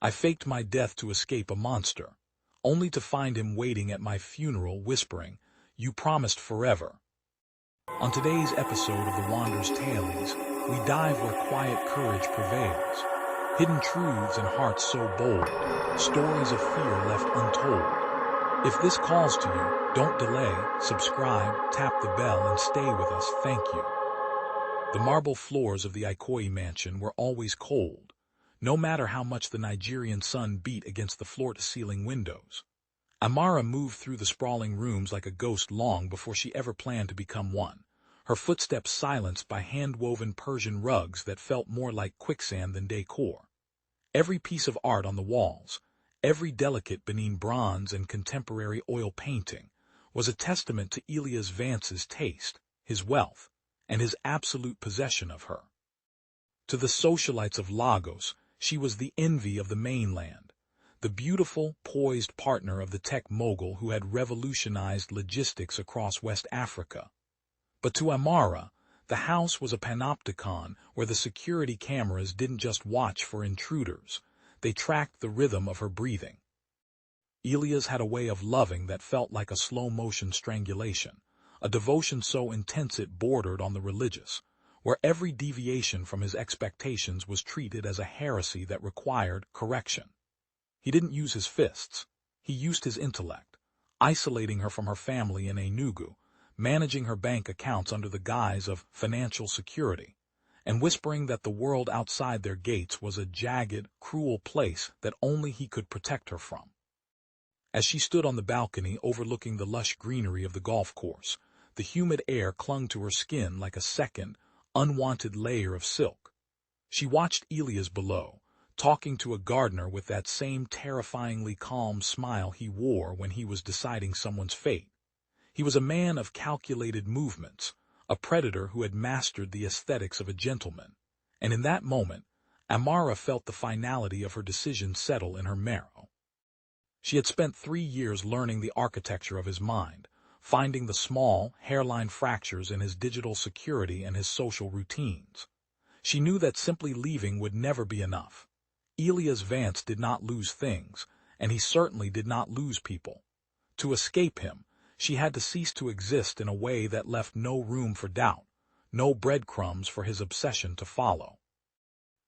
I faked my death to escape a monster, only to find him waiting at my funeral whispering, "You promised forever." On today's episode of the Wander's Tales, we dive where quiet courage prevails. Hidden truths and hearts so bold, stories of fear left untold. If this calls to you, don't delay, subscribe, tap the bell, and stay with us. Thank you. The marble floors of the Ikoyi mansion were always cold, no matter how much the Nigerian sun beat against the floor-to-ceiling windows. Amara moved through the sprawling rooms like a ghost long before she ever planned to become one, her footsteps silenced by hand-woven Persian rugs that felt more like quicksand than decor. Every piece of art on the walls, every delicate Benin bronze and contemporary oil painting, was a testament to Ilyas Vance's taste, his wealth, and his absolute possession of her. To the socialites of Lagos, she was the envy of the mainland, the beautiful, poised partner of the tech mogul who had revolutionized logistics across West Africa. But to Amara, the house was a panopticon where the security cameras didn't just watch for intruders, they tracked the rhythm of her breathing. Ilyas had a way of loving that felt like a slow-motion strangulation, a devotion so intense it bordered on the religious, where every deviation from his expectations was treated as a heresy that required correction. He didn't use his fists, he used his intellect, isolating her from her family in Enugu, managing her bank accounts under the guise of financial security, and whispering that the world outside their gates was a jagged, cruel place that only he could protect her from. As she stood on the balcony overlooking the lush greenery of the golf course, the humid air clung to her skin like a second, unwanted layer of silk. She watched Ilyas below, talking to a gardener with that same terrifyingly calm smile he wore when he was deciding someone's fate. He was a man of calculated movements, a predator who had mastered the aesthetics of a gentleman, and in that moment, Amara felt the finality of her decision settle in her marrow. She had spent 3 years learning the architecture of his mind, finding the small, hairline fractures in his digital security and his social routines. She knew that simply leaving would never be enough. Ilyas Vance did not lose things, and he certainly did not lose people. To escape him, she had to cease to exist in a way that left no room for doubt, no breadcrumbs for his obsession to follow.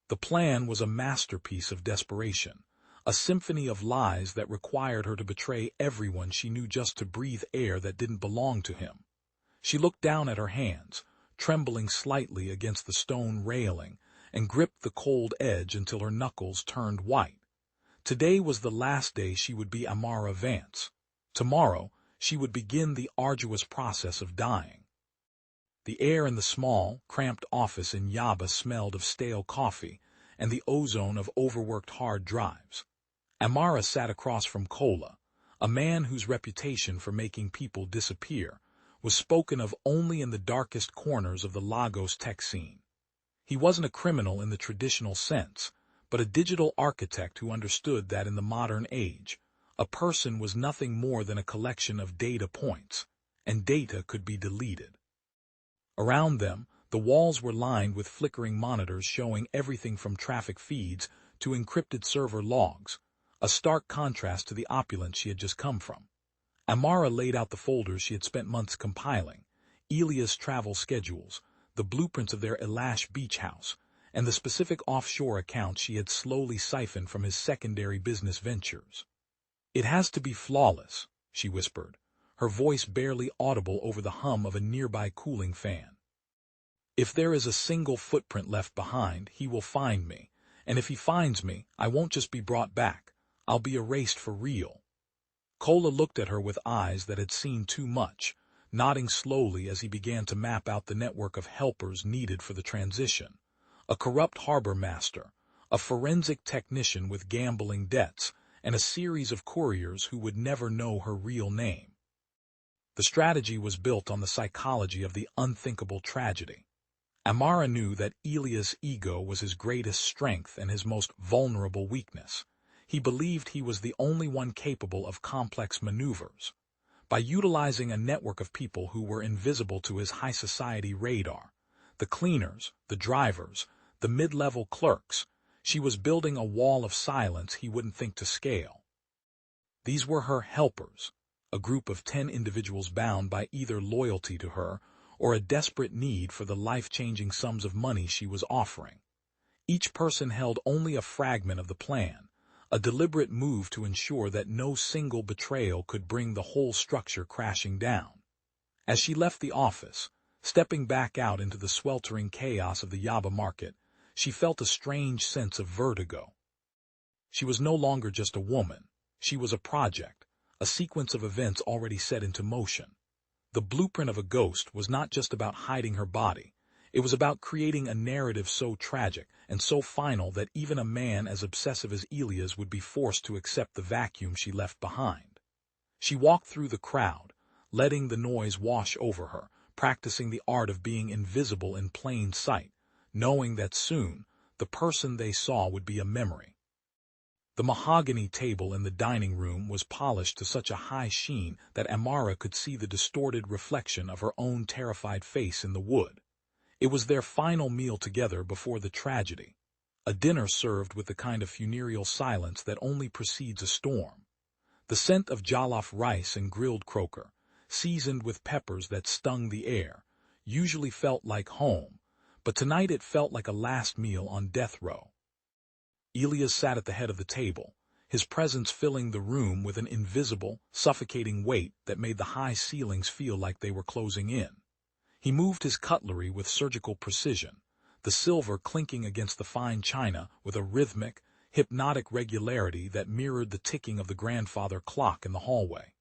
The plan was a masterpiece of desperation, a symphony of lies that required her to betray everyone she knew just to breathe air that didn't belong to him. She looked down at her hands, trembling slightly against the stone railing, and gripped the cold edge until her knuckles turned white. Today was the last day she would be Amara Vance. Tomorrow, she would begin the arduous process of dying. The air in the small, cramped office in Yaba smelled of stale coffee and the ozone of overworked hard drives. Amara sat across from Kola, a man whose reputation for making people disappear was spoken of only in the darkest corners of the Lagos tech scene. He wasn't a criminal in the traditional sense, but a digital architect who understood that in the modern age, a person was nothing more than a collection of data points, and data could be deleted. Around them, the walls were lined with flickering monitors showing everything from traffic feeds to encrypted server logs, a stark contrast to the opulence she had just come from. Amara laid out the folders she had spent months compiling, Ilyas' travel schedules, the blueprints of their Ilashe beach house, and the specific offshore accounts she had slowly siphoned from his secondary business ventures. "It has to be flawless," she whispered, her voice barely audible over the hum of a nearby cooling fan. "If there is a single footprint left behind, he will find me, and if he finds me, I won't just be brought back, I'll be erased for real." Kola looked at her with eyes that had seen too much, nodding slowly as he began to map out the network of helpers needed for the transition. A corrupt harbor master, a forensic technician with gambling debts, and a series of couriers who would never know her real name. The strategy was built on the psychology of the unthinkable tragedy. Amara knew that Ilyas' ego was his greatest strength and his most vulnerable weakness. He believed he was the only one capable of complex maneuvers. By utilizing a network of people who were invisible to his high society radar, the cleaners, the drivers, the mid-level clerks, She was building a wall of silence he wouldn't think to scale. These were her helpers, a group of 10 individuals bound by either loyalty to her or a desperate need for the life-changing sums of money she was offering. Each person held only a fragment of the plan, a deliberate move to ensure that no single betrayal could bring the whole structure crashing down. As she left the office, stepping back out into the sweltering chaos of the Yaba market, she felt a strange sense of vertigo. She was no longer just a woman. She was a project, a sequence of events already set into motion. The blueprint of a ghost was not just about hiding her body. It was about creating a narrative so tragic and so final that even a man as obsessive as Ilias would be forced to accept the vacuum she left behind. She walked through the crowd, letting the noise wash over her, practicing the art of being invisible in plain sight, knowing that soon the person they saw would be a memory. The mahogany table in the dining room was polished to such a high sheen that Amara could see the distorted reflection of her own terrified face in the wood. It was their final meal together before the tragedy, a dinner served with the kind of funereal silence that only precedes a storm. The scent of jollof rice and grilled croaker, seasoned with peppers that stung the air, usually felt like home, but tonight it felt like a last meal on death row. Ilias sat at the head of the table, his presence filling the room with an invisible, suffocating weight that made the high ceilings feel like they were closing in. He moved his cutlery with surgical precision, the silver clinking against the fine china with a rhythmic, hypnotic regularity that mirrored the ticking of the grandfather clock in the hallway.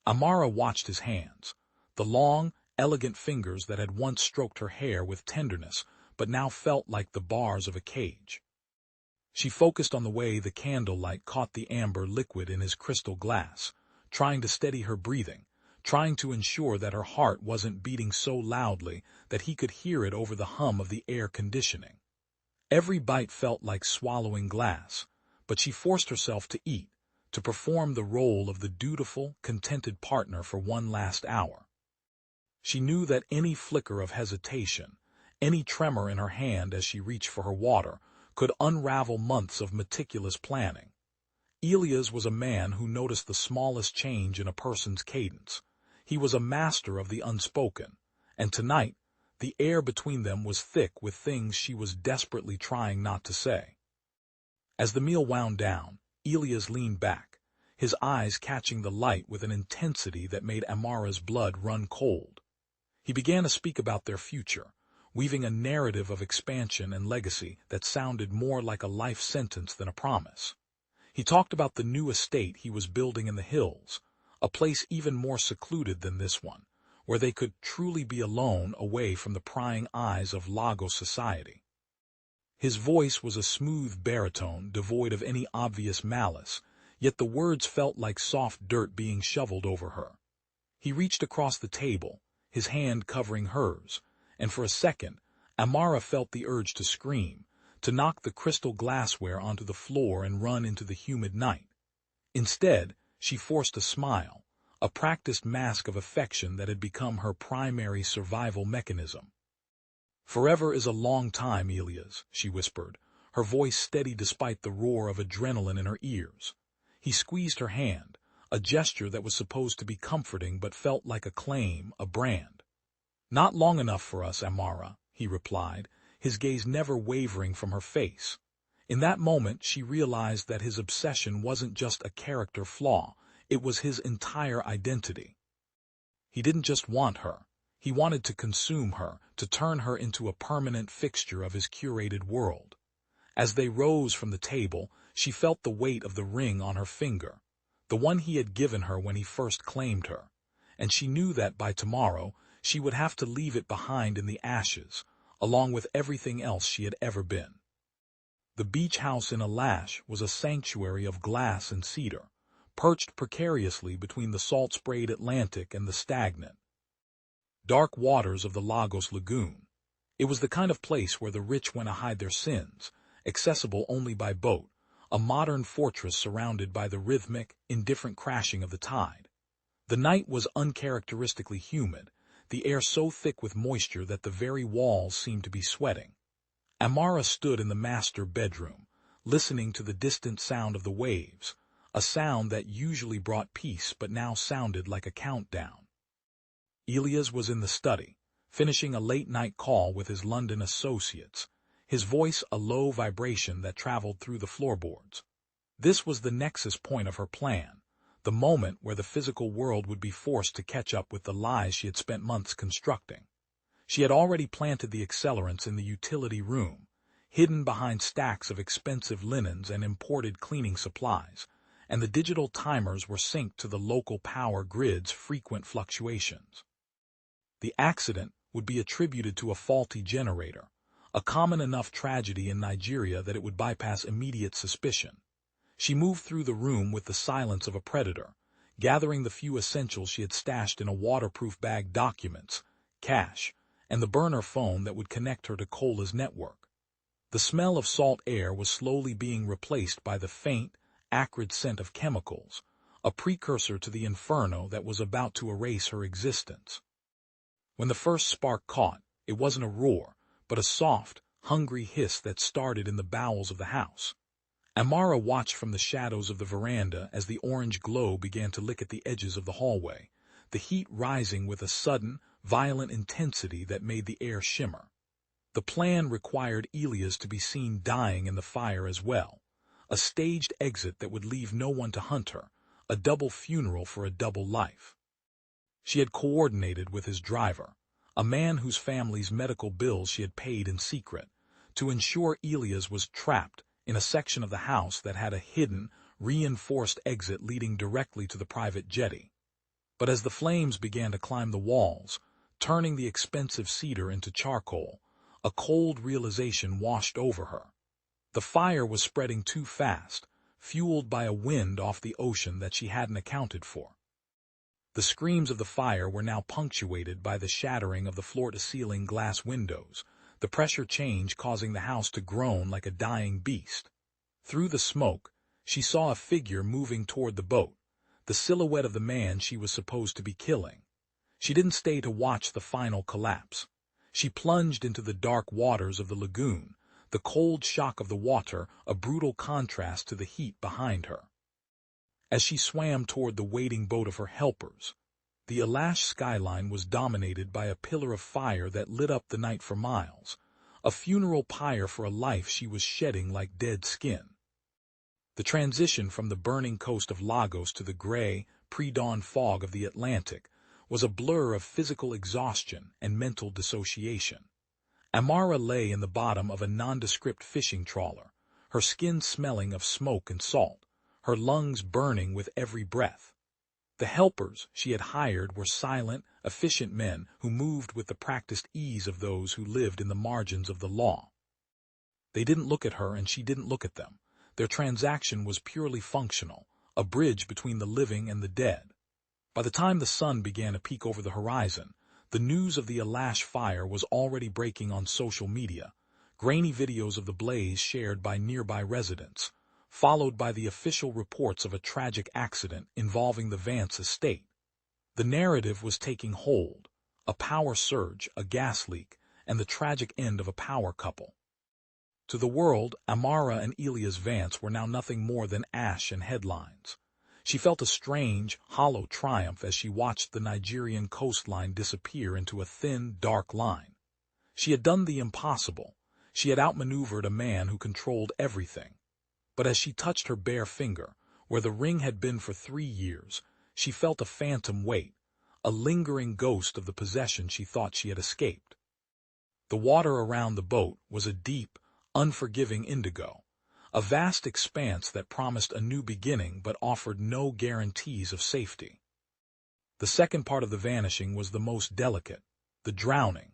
Amara watched his hands, the long, elegant fingers that had once stroked her hair with tenderness but now felt like the bars of a cage. She focused on the way the candlelight caught the amber liquid in his crystal glass, trying to steady her breathing, trying to ensure that her heart wasn't beating so loudly that he could hear it over the hum of the air conditioning. Every bite felt like swallowing glass, but she forced herself to eat, to perform the role of the dutiful, contented partner for one last hour. She knew that any flicker of hesitation, any tremor in her hand as she reached for her water, could unravel months of meticulous planning. Ilias was a man who noticed the smallest change in a person's cadence. He was a master of the unspoken, and tonight, the air between them was thick with things she was desperately trying not to say. As the meal wound down, Ilias leaned back, his eyes catching the light with an intensity that made Amara's blood run cold. He began to speak about their future, weaving a narrative of expansion and legacy that sounded more like a life sentence than a promise. He talked about the new estate he was building in the hills, a place even more secluded than this one, where they could truly be alone away from the prying eyes of Lagos society. His voice was a smooth baritone devoid of any obvious malice, yet the words felt like soft dirt being shoveled over her. He reached across the table, his hand covering hers, and for a second, Amara felt the urge to scream, to knock the crystal glassware onto the floor and run into the humid night. Instead, she forced a smile, a practiced mask of affection that had become her primary survival mechanism. "Forever is a long time, Ilias," she whispered, her voice steady despite the roar of adrenaline in her ears. He squeezed her hand, a gesture that was supposed to be comforting but felt like a claim, a brand. "Not long enough for us, Amara," he replied, his gaze never wavering from her face. In that moment, she realized that his obsession wasn't just a character flaw, it was his entire identity. He didn't just want her. He wanted to consume her, to turn her into a permanent fixture of his curated world. As they rose from the table, she felt the weight of the ring on her finger, the one he had given her when he first claimed her, and she knew that by tomorrow, she would have to leave it behind in the ashes, along with everything else she had ever been. The beach house in Ilashe was a sanctuary of glass and cedar, perched precariously between the salt-sprayed Atlantic and the stagnant, dark waters of the Lagos Lagoon. It was the kind of place where the rich went to hide their sins, accessible only by boat, a modern fortress surrounded by the rhythmic, indifferent crashing of the tide. The night was uncharacteristically humid, the air so thick with moisture that the very walls seemed to be sweating. Amara stood in the master bedroom, listening to the distant sound of the waves, a sound that usually brought peace but now sounded like a countdown. Ilyas was in the study, finishing a late-night call with his London associates, his voice a low vibration that traveled through the floorboards. This was the nexus point of her plan, the moment where the physical world would be forced to catch up with the lies she had spent months constructing. She had already planted the accelerants in the utility room, hidden behind stacks of expensive linens and imported cleaning supplies, and the digital timers were synced to the local power grid's frequent fluctuations. The accident would be attributed to a faulty generator, a common enough tragedy in Nigeria that it would bypass immediate suspicion. She moved through the room with the silence of a predator, gathering the few essentials she had stashed in a waterproof bag: documents, cash, and the burner phone that would connect her to Cola's network. The smell of salt air was slowly being replaced by the faint, acrid scent of chemicals, a precursor to the inferno that was about to erase her existence. When the first spark caught, it wasn't a roar, but a soft, hungry hiss that started in the bowels of the house. Amara watched from the shadows of the veranda as the orange glow began to lick at the edges of the hallway, the heat rising with a sudden, violent intensity that made the air shimmer. The plan required Ilyas to be seen dying in the fire as well, a staged exit that would leave no one to hunt her, a double funeral for a double life. She had coordinated with his driver, a man whose family's medical bills she had paid in secret, to ensure Ilyas was trapped in a section of the house that had a hidden, reinforced exit leading directly to the private jetty. But as the flames began to climb the walls, turning the expensive cedar into charcoal, a cold realization washed over her. The fire was spreading too fast, fueled by a wind off the ocean that she hadn't accounted for. The screams of the fire were now punctuated by the shattering of the floor-to-ceiling glass windows, the pressure change causing the house to groan like a dying beast. Through the smoke, she saw a figure moving toward the boat, the silhouette of the man she was supposed to be killing. She didn't stay to watch the final collapse. She plunged into the dark waters of the lagoon, the cold shock of the water a brutal contrast to the heat behind her. As she swam toward the waiting boat of her helpers, the Ilashe skyline was dominated by a pillar of fire that lit up the night for miles, a funeral pyre for a life she was shedding like dead skin. The transition from the burning coast of Lagos to the gray, pre-dawn fog of the Atlantic was a blur of physical exhaustion and mental dissociation. Amara lay in the bottom of a nondescript fishing trawler, her skin smelling of smoke and salt, her lungs burning with every breath. The helpers she had hired were silent, efficient men who moved with the practiced ease of those who lived in the margins of the law. They didn't look at her and she didn't look at them. Their transaction was purely functional, a bridge between the living and the dead. By the time the sun began to peek over the horizon, the news of the Ilashe fire was already breaking on social media, grainy videos of the blaze shared by nearby residents, followed by the official reports of a tragic accident involving the Vance estate. The narrative was taking hold, a power surge, a gas leak, and the tragic end of a power couple. To the world, Amara and Ilyas Vance were now nothing more than ash and headlines. She felt a strange, hollow triumph as she watched the Nigerian coastline disappear into a thin, dark line. She had done the impossible. She had outmaneuvered a man who controlled everything. But as she touched her bare finger, where the ring had been for 3 years, she felt a phantom weight, a lingering ghost of the possession she thought she had escaped. The water around the boat was a deep, unforgiving indigo, a vast expanse that promised a new beginning but offered no guarantees of safety. The second part of the vanishing was the most delicate, the drowning.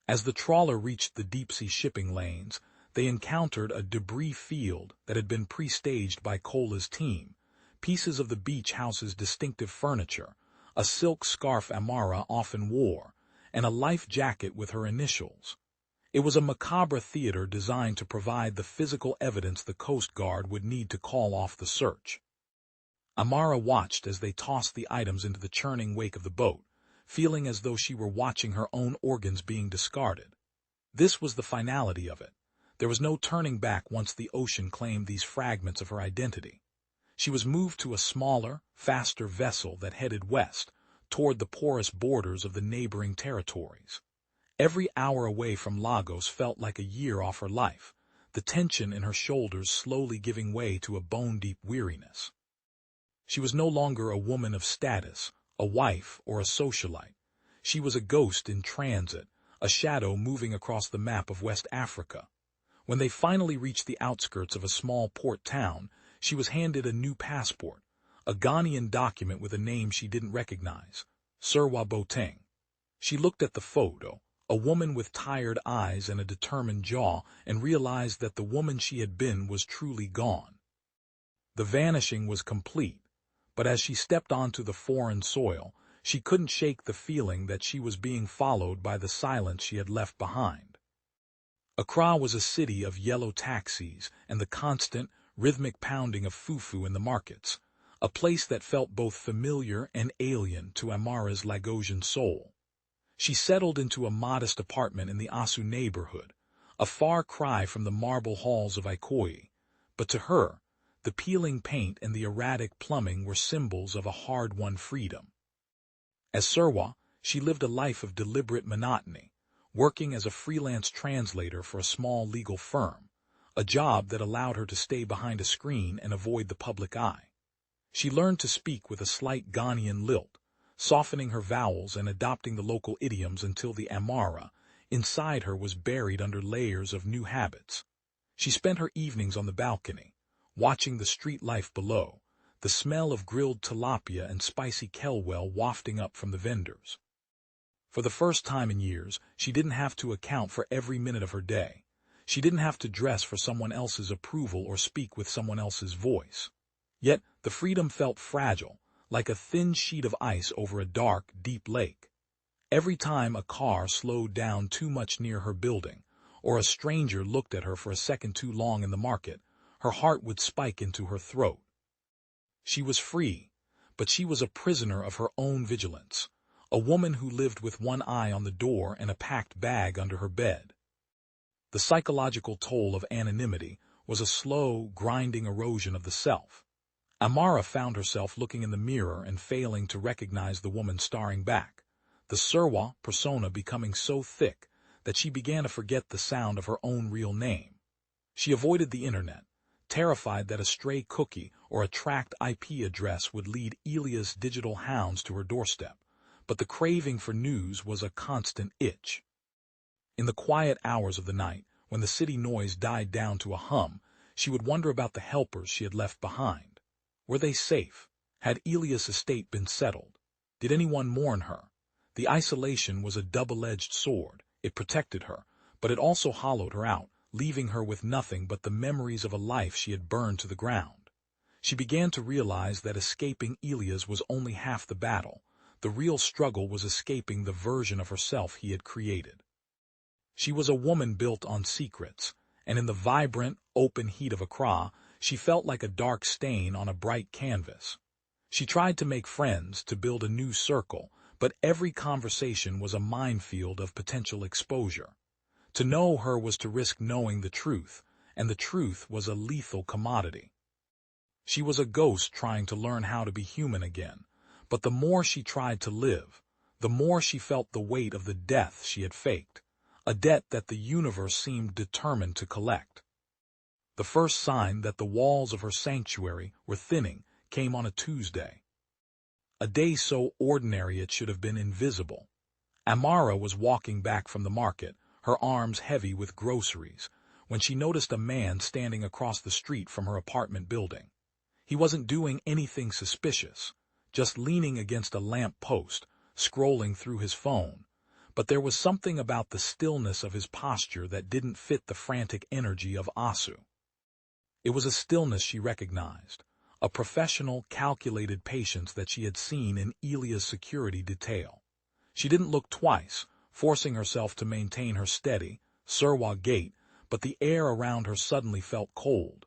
As the trawler reached the deep-sea shipping lanes, they encountered a debris field that had been pre-staged by Cola's team, pieces of the beach house's distinctive furniture, a silk scarf Amara often wore, and a life jacket with her initials. It was a macabre theater designed to provide the physical evidence the Coast Guard would need to call off the search. Amara watched as they tossed the items into the churning wake of the boat, feeling as though she were watching her own organs being discarded. This was the finality of it, There was no turning back once the ocean claimed these fragments of her identity. She was moved to a smaller, faster vessel that headed west, toward the porous borders of the neighboring territories. Every hour away from Lagos felt like a year off her life, the tension in her shoulders slowly giving way to a bone-deep weariness. She was no longer a woman of status, a wife, or a socialite. She was a ghost in transit, a shadow moving across the map of West Africa. When they finally reached the outskirts of a small port town, she was handed a new passport, a Ghanaian document with a name she didn't recognize, Serwa Boateng. She looked at the photo, a woman with tired eyes and a determined jaw, and realized that the woman she had been was truly gone. The vanishing was complete, but as she stepped onto the foreign soil, she couldn't shake the feeling that she was being followed by the silence she had left behind. Accra was a city of yellow taxis and the constant, rhythmic pounding of fufu in the markets, a place that felt both familiar and alien to Amara's Lagosian soul. She settled into a modest apartment in the Asu neighborhood, a far cry from the marble halls of Ikoyi, but to her, the peeling paint and the erratic plumbing were symbols of a hard-won freedom. As Serwa, she lived a life of deliberate monotony, working as a freelance translator for a small legal firm, a job that allowed her to stay behind a screen and avoid the public eye. She learned to speak with a slight Ghanaian lilt, softening her vowels and adopting the local idioms until the Amara inside her was buried under layers of new habits. She spent her evenings on the balcony, watching the street life below, the smell of grilled tilapia and spicy kelwell wafting up from the vendors. For the first time in years, she didn't have to account for every minute of her day. She didn't have to dress for someone else's approval or speak with someone else's voice. Yet, the freedom felt fragile, like a thin sheet of ice over a dark, deep lake. Every time a car slowed down too much near her building, or a stranger looked at her for a second too long in the market, her heart would spike into her throat. She was free, but she was a prisoner of her own vigilance, a woman who lived with one eye on the door and a packed bag under her bed. The psychological toll of anonymity was a slow, grinding erosion of the self. Amara found herself looking in the mirror and failing to recognize the woman staring back, the Serwa persona becoming so thick that she began to forget the sound of her own real name. She avoided the internet, terrified that a stray cookie or a tracked IP address would lead Elia's digital hounds to her doorstep, but the craving for news was a constant itch. In the quiet hours of the night, when the city noise died down to a hum, she would wonder about the helpers she had left behind. Were they safe? Had Elia's estate been settled? Did anyone mourn her? The isolation was a double-edged sword. It protected her, but it also hollowed her out, leaving her with nothing but the memories of a life she had burned to the ground. She began to realize that escaping Elia's was only half the battle. The real struggle was escaping the version of herself he had created. She was a woman built on secrets, and in the vibrant, open heat of Accra, she felt like a dark stain on a bright canvas. She tried to make friends, to build a new circle, but every conversation was a minefield of potential exposure. To know her was to risk knowing the truth, and the truth was a lethal commodity. She was a ghost trying to learn how to be human again, but the more she tried to live, the more she felt the weight of the death she had faked, a debt that the universe seemed determined to collect. The first sign that the walls of her sanctuary were thinning came on a Tuesday. A day so ordinary it should have been invisible. Amara was walking back from the market, her arms heavy with groceries, when she noticed a man standing across the street from her apartment building. He wasn't doing anything suspicious, just leaning against a lamp post, scrolling through his phone, but there was something about the stillness of his posture that didn't fit the frantic energy of Asu. It was a stillness she recognized, a professional, calculated patience that she had seen in Elia's security detail. She didn't look twice, forcing herself to maintain her steady, Serwa gait, but the air around her suddenly felt cold.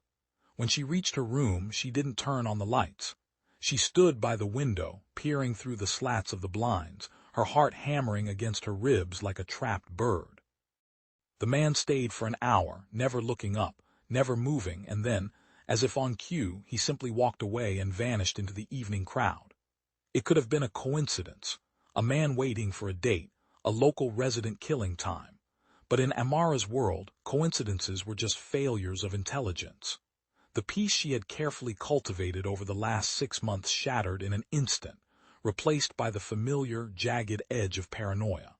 When she reached her room, she didn't turn on the lights. She stood by the window, peering through the slats of the blinds, her heart hammering against her ribs like a trapped bird. The man stayed for an hour, never looking up, never moving, and then, as if on cue, he simply walked away and vanished into the evening crowd. It could have been a coincidence, a man waiting for a date, a local resident killing time. But in Amara's world, coincidences were just failures of intelligence. The peace she had carefully cultivated over the last 6 months shattered in an instant, replaced by the familiar, jagged edge of paranoia.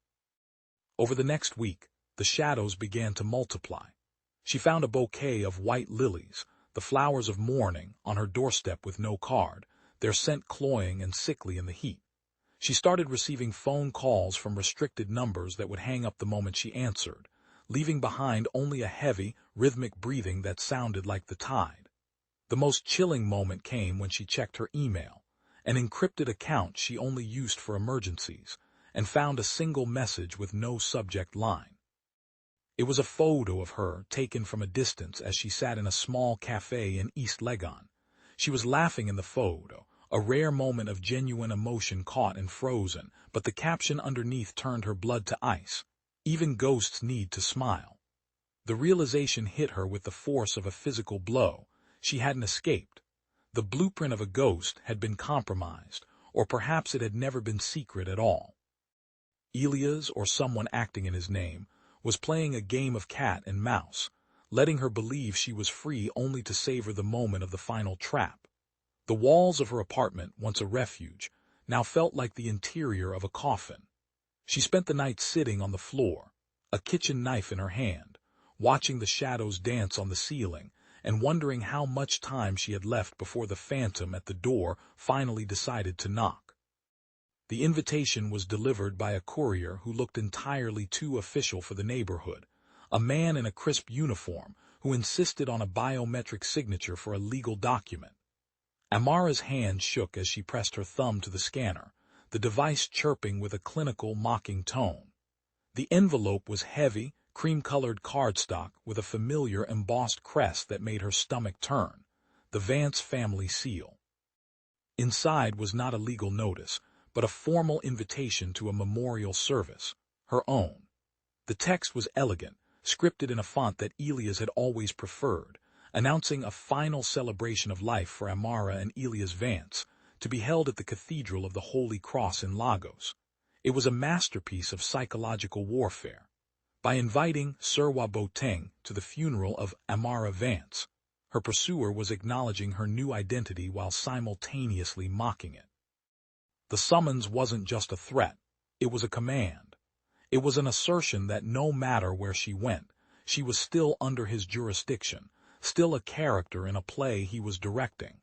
Over the next week, the shadows began to multiply. She found a bouquet of white lilies, the flowers of mourning, on her doorstep with no card, their scent cloying and sickly in the heat. She started receiving phone calls from restricted numbers that would hang up the moment she answered, leaving behind only a heavy, rhythmic breathing that sounded like the tide. The most chilling moment came when she checked her email, an encrypted account she only used for emergencies, and found a single message with no subject line. It was a photo of her taken from a distance as she sat in a small cafe in East Legon. She was laughing in the photo, a rare moment of genuine emotion caught and frozen, but the caption underneath turned her blood to ice. Even ghosts need to smile. The realization hit her with the force of a physical blow. She hadn't escaped. The blueprint of a ghost had been compromised, or perhaps it had never been secret at all. Elias, or someone acting in his name, was playing a game of cat and mouse, letting her believe she was free only to savor the moment of the final trap. The walls of her apartment, once a refuge, now felt like the interior of a coffin. She spent the night sitting on the floor, a kitchen knife in her hand, watching the shadows dance on the ceiling, and wondering how much time she had left before the phantom at the door finally decided to knock. The invitation was delivered by a courier who looked entirely too official for the neighborhood, a man in a crisp uniform who insisted on a biometric signature for a legal document. Amara's hand shook as she pressed her thumb to the scanner, the device chirping with a clinical, mocking tone. The envelope was heavy, cream-colored cardstock with a familiar embossed crest that made her stomach turn, the Vance family seal. Inside was not a legal notice, but a formal invitation to a memorial service, her own. The text was elegant, scripted in a font that Elias had always preferred, announcing a final celebration of life for Amara and Elias Vance, to be held at the Cathedral of the Holy Cross in Lagos. It was a masterpiece of psychological warfare. By inviting Sirwa Boateng to the funeral of Amara Vance, her pursuer was acknowledging her new identity while simultaneously mocking it. The summons wasn't just a threat, it was a command. It was an assertion that no matter where she went, she was still under his jurisdiction, still a character in a play he was directing.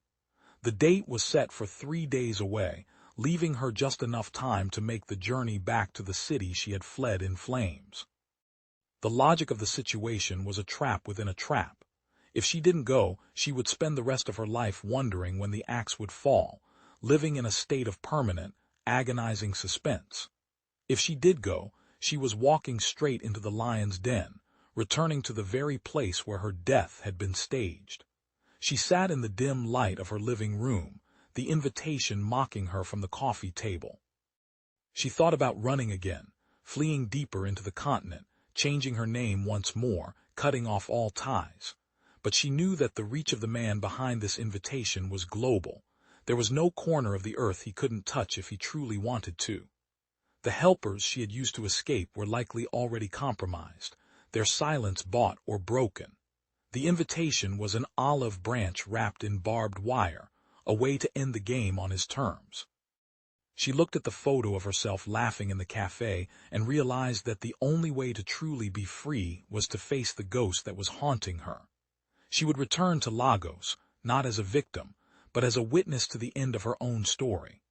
The date was set for 3 days away, leaving her just enough time to make the journey back to the city she had fled in flames. The logic of the situation was a trap within a trap. If she didn't go, she would spend the rest of her life wondering when the axe would fall, living in a state of permanent, agonizing suspense. If she did go, she was walking straight into the lion's den, returning to the very place where her death had been staged. She sat in the dim light of her living room, the invitation mocking her from the coffee table. She thought about running again, fleeing deeper into the continent, changing her name once more, cutting off all ties. But she knew that the reach of the man behind this invitation was global. There was no corner of the earth he couldn't touch if he truly wanted to. The helpers she had used to escape were likely already compromised, their silence bought or broken. The invitation was an olive branch wrapped in barbed wire, a way to end the game on his terms. She looked at the photo of herself laughing in the cafe and realized that the only way to truly be free was to face the ghost that was haunting her. She would return to Lagos, not as a victim, but as a witness to the end of her own story.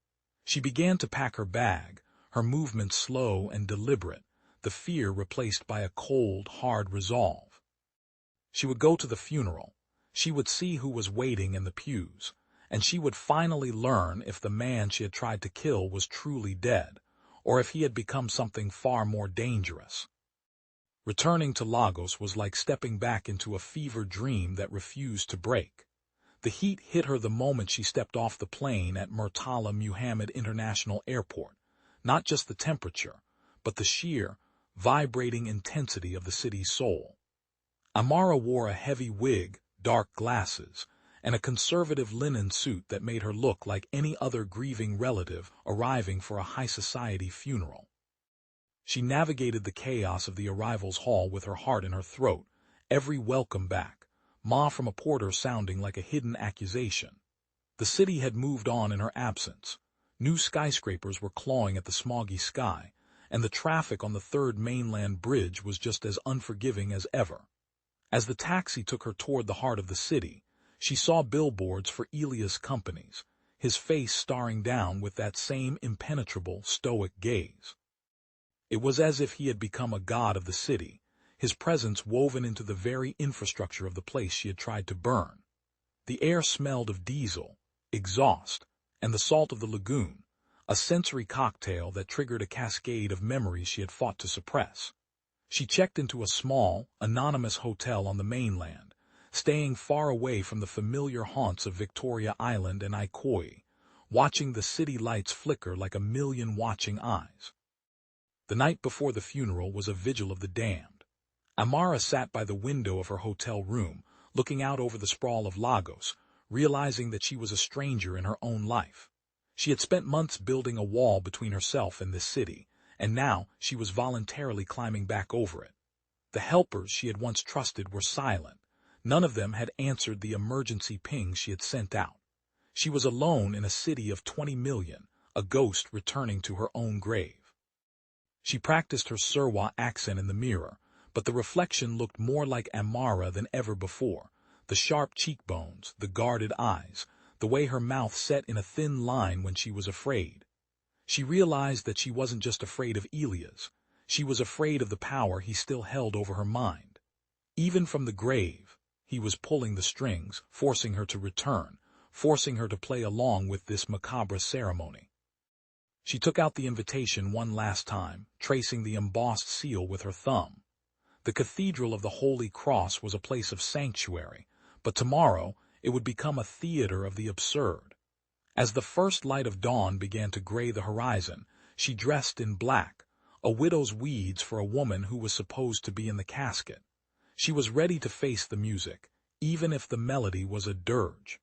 She began to pack her bag, her movements slow and deliberate, the fear replaced by a cold, hard resolve. She would go to the funeral. She would see who was waiting in the pews, and she would finally learn if the man she had tried to kill was truly dead, or if he had become something far more dangerous. Returning to Lagos was like stepping back into a fever dream that refused to break. The heat hit her the moment she stepped off the plane at Murtala Muhammad International Airport, not just the temperature, but the sheer, vibrating intensity of the city's soul. Amara wore a heavy wig, dark glasses, and a conservative linen suit that made her look like any other grieving relative arriving for a high-society funeral. She navigated the chaos of the arrivals hall with her heart in her throat, every welcome back, ma from a porter sounding like a hidden accusation. The city had moved on in her absence. New skyscrapers were clawing at the smoggy sky, and the traffic on the third mainland bridge was just as unforgiving as ever. As the taxi took her toward the heart of the city, she saw billboards for Elias companies, his face staring down with that same impenetrable, stoic gaze. It was as if he had become a god of the city, his presence woven into the very infrastructure of the place she had tried to burn. The air smelled of diesel, exhaust, and the salt of the lagoon, a sensory cocktail that triggered a cascade of memories she had fought to suppress. She checked into a small, anonymous hotel on the mainland, staying far away from the familiar haunts of Victoria Island and Ikoyi, watching the city lights flicker like a million watching eyes. The night before the funeral was a vigil of the damned. Amara sat by the window of her hotel room, looking out over the sprawl of Lagos, realizing that she was a stranger in her own life. She had spent months building a wall between herself and this city, and now she was voluntarily climbing back over it. The helpers she had once trusted were silent. None of them had answered the emergency pings she had sent out. She was alone in a city of 20 million, a ghost returning to her own grave. She practiced her Surwa accent in the mirror, but the reflection looked more like Amara than ever before. The sharp cheekbones, the guarded eyes, the way her mouth set in a thin line when she was afraid. She realized that she wasn't just afraid of Elias. She was afraid of the power he still held over her mind. Even from the grave, he was pulling the strings, forcing her to return, forcing her to play along with this macabre ceremony. She took out the invitation one last time, tracing the embossed seal with her thumb. The Cathedral of the Holy Cross was a place of sanctuary, but tomorrow it would become a theater of the absurd. As the first light of dawn began to gray the horizon, she dressed in black, a widow's weeds for a woman who was supposed to be in the casket. She was ready to face the music, even if the melody was a dirge.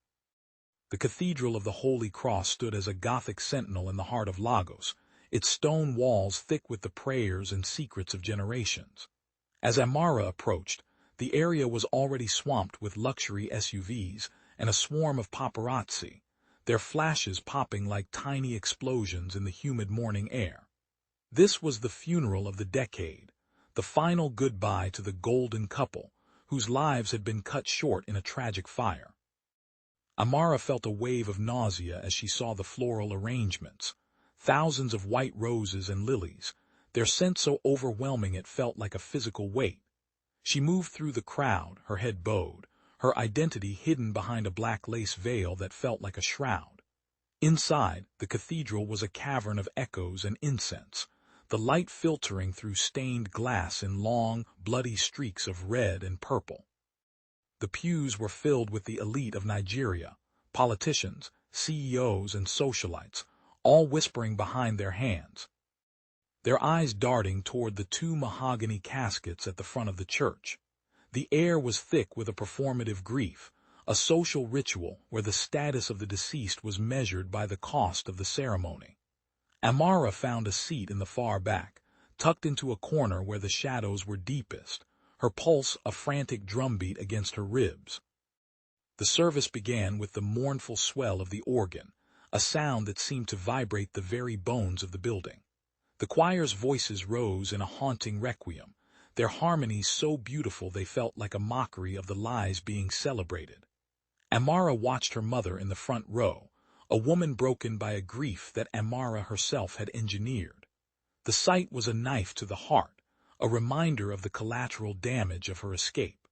The Cathedral of the Holy Cross stood as a Gothic sentinel in the heart of Lagos, its stone walls thick with the prayers and secrets of generations. As Amara approached, the area was already swamped with luxury SUVs and a swarm of paparazzi, their flashes popping like tiny explosions in the humid morning air. This was the funeral of the decade, the final goodbye to the golden couple, whose lives had been cut short in a tragic fire. Amara felt a wave of nausea as she saw the floral arrangements, thousands of white roses and lilies, their scent so overwhelming it felt like a physical weight. She moved through the crowd, her head bowed, her identity hidden behind a black lace veil that felt like a shroud. Inside, the cathedral was a cavern of echoes and incense, the light filtering through stained glass in long, bloody streaks of red and purple. The pews were filled with the elite of Nigeria, politicians, CEOs, and socialites, all whispering behind their hands, their eyes darting toward the two mahogany caskets at the front of the church. The air was thick with a performative grief, a social ritual where the status of the deceased was measured by the cost of the ceremony. Amara found a seat in the far back, tucked into a corner where the shadows were deepest, her pulse a frantic drumbeat against her ribs. The service began with the mournful swell of the organ, a sound that seemed to vibrate the very bones of the building. The choir's voices rose in a haunting requiem, their harmonies so beautiful they felt like a mockery of the lies being celebrated. Amara watched her mother in the front row, a woman broken by a grief that Amara herself had engineered. The sight was a knife to the heart, a reminder of the collateral damage of her escape.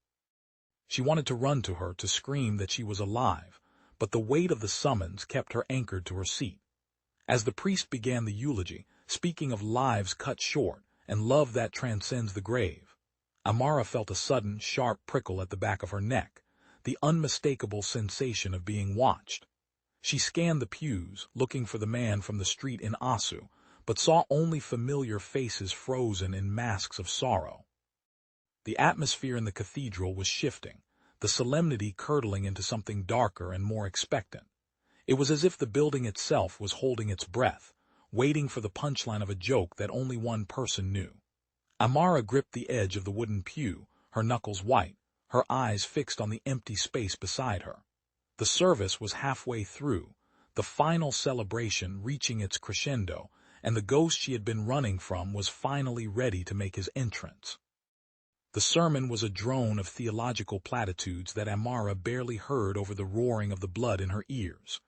She wanted to run to her to scream that she was alive, but the weight of the summons kept her anchored to her seat. As the priest began the eulogy, speaking of lives cut short and love that transcends the grave, Amara felt a sudden, sharp prickle at the back of her neck, the unmistakable sensation of being watched. She scanned the pews, looking for the man from the street in Asu, but saw only familiar faces frozen in masks of sorrow. The atmosphere in the cathedral was shifting, the solemnity curdling into something darker and more expectant. It was as if the building itself was holding its breath, waiting for the punchline of a joke that only one person knew. Amara gripped the edge of the wooden pew, her knuckles white, her eyes fixed on the empty space beside her. The service was halfway through, the final celebration reaching its crescendo, and the ghost she had been running from was finally ready to make his entrance. The sermon was a drone of theological platitudes that Amara barely heard over the roaring of the blood in her ears.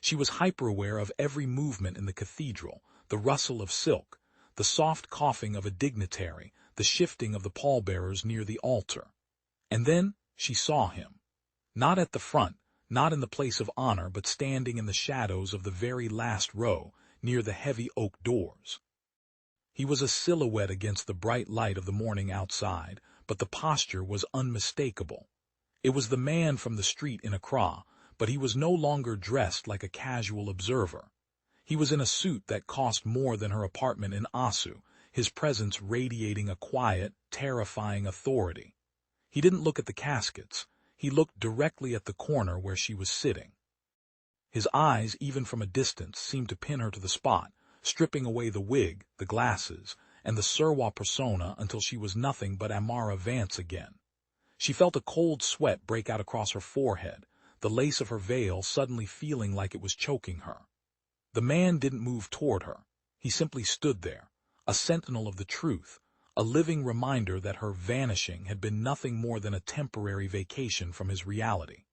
She was hyper-aware of every movement in the cathedral, the rustle of silk, the soft coughing of a dignitary, the shifting of the pallbearers near the altar. And then she saw him. Not at the front, not in the place of honor, but standing in the shadows of the very last row, near the heavy oak doors. He was a silhouette against the bright light of the morning outside, but the posture was unmistakable. It was the man from the street in Accra, but he was no longer dressed like a casual observer. He was in a suit that cost more than her apartment in Asu, his presence radiating a quiet, terrifying authority. He didn't look at the caskets. He looked directly at the corner where she was sitting. His eyes, even from a distance, seemed to pin her to the spot, stripping away the wig, the glasses, and the Surwa persona until she was nothing but Amara Vance again. She felt a cold sweat break out across her forehead, the lace of her veil suddenly feeling like it was choking her. The man didn't move toward her. He simply stood there, a sentinel of the truth, a living reminder that her vanishing had been nothing more than a temporary vacation from his reality.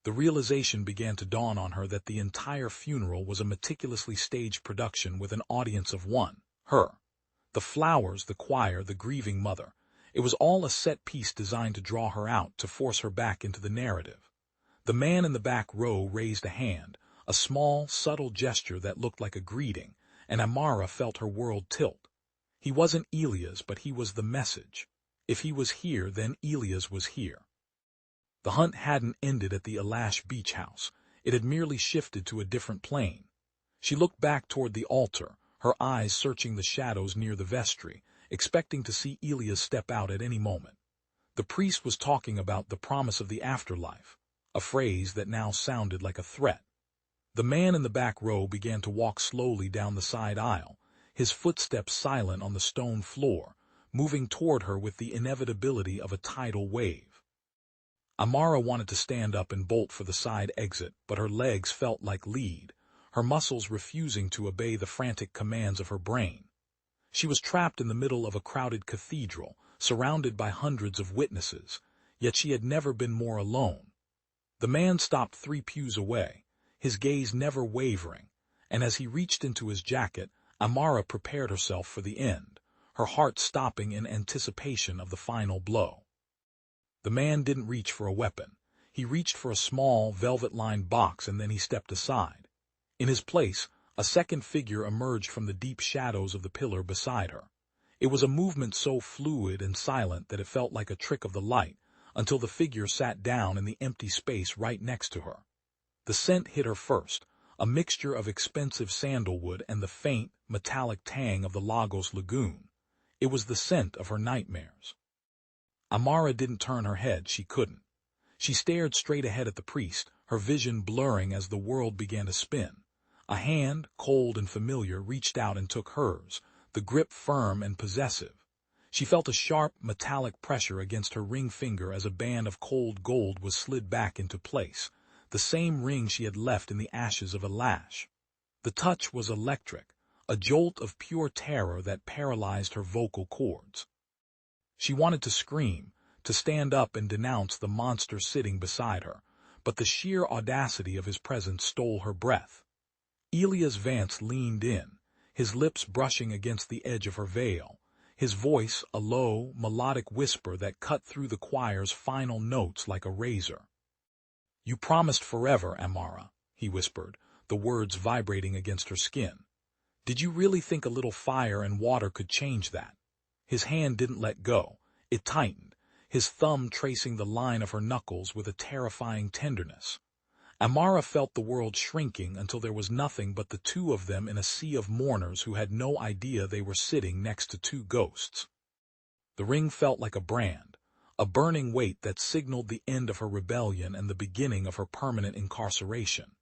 The realization began to dawn on her that the entire funeral was a meticulously staged production with an audience of one, her. The flowers, the choir, the grieving mother. It was all a set piece designed to draw her out, to force her back into the narrative. The man in the back row raised a hand, a small, subtle gesture that looked like a greeting, and Amara felt her world tilt. He wasn't Elias, but he was the message. If he was here, then Elias was here. The hunt hadn't ended at the Ilashe beach house. It had merely shifted to a different plane. She looked back toward the altar, her eyes searching the shadows near the vestry, expecting to see Elias step out at any moment. The priest was talking about the promise of the afterlife, a phrase that now sounded like a threat. The man in the back row began to walk slowly down the side aisle, his footsteps silent on the stone floor, moving toward her with the inevitability of a tidal wave. Amara wanted to stand up and bolt for the side exit, but her legs felt like lead, her muscles refusing to obey the frantic commands of her brain. She was trapped in the middle of a crowded cathedral, surrounded by hundreds of witnesses, yet she had never been more alone. The man stopped 3 pews away, his gaze never wavering, and as he reached into his jacket, Amara prepared herself for the end, her heart stopping in anticipation of the final blow. The man didn't reach for a weapon. He reached for a small, velvet-lined box, and then he stepped aside. In his place, a second figure emerged from the deep shadows of the pillar beside her. It was a movement so fluid and silent that it felt like a trick of the light, until the figure sat down in the empty space right next to her. The scent hit her first, a mixture of expensive sandalwood and the faint, metallic tang of the Lagos lagoon. It was the scent of her nightmares. Amara didn't turn her head. She couldn't. She stared straight ahead at the priest, her vision blurring as the world began to spin. A hand, cold and familiar, reached out and took hers, the grip firm and possessive. She felt a sharp, metallic pressure against her ring finger as a band of cold gold was slid back into place, the same ring she had left in the ashes of Ilashe. The touch was electric, a jolt of pure terror that paralyzed her vocal cords. She wanted to scream, to stand up and denounce the monster sitting beside her, but the sheer audacity of his presence stole her breath. Elias Vance leaned in, his lips brushing against the edge of her veil, his voice a low, melodic whisper that cut through the choir's final notes like a razor. "You promised forever, Amara," he whispered, the words vibrating against her skin. "Did you really think a little fire and water could change that?" His hand didn't let go. It tightened, his thumb tracing the line of her knuckles with a terrifying tenderness. Amara felt the world shrinking until there was nothing but the two of them in a sea of mourners who had no idea they were sitting next to two ghosts. The ring felt like a brand, a burning weight that signaled the end of her rebellion and the beginning of her permanent incarceration.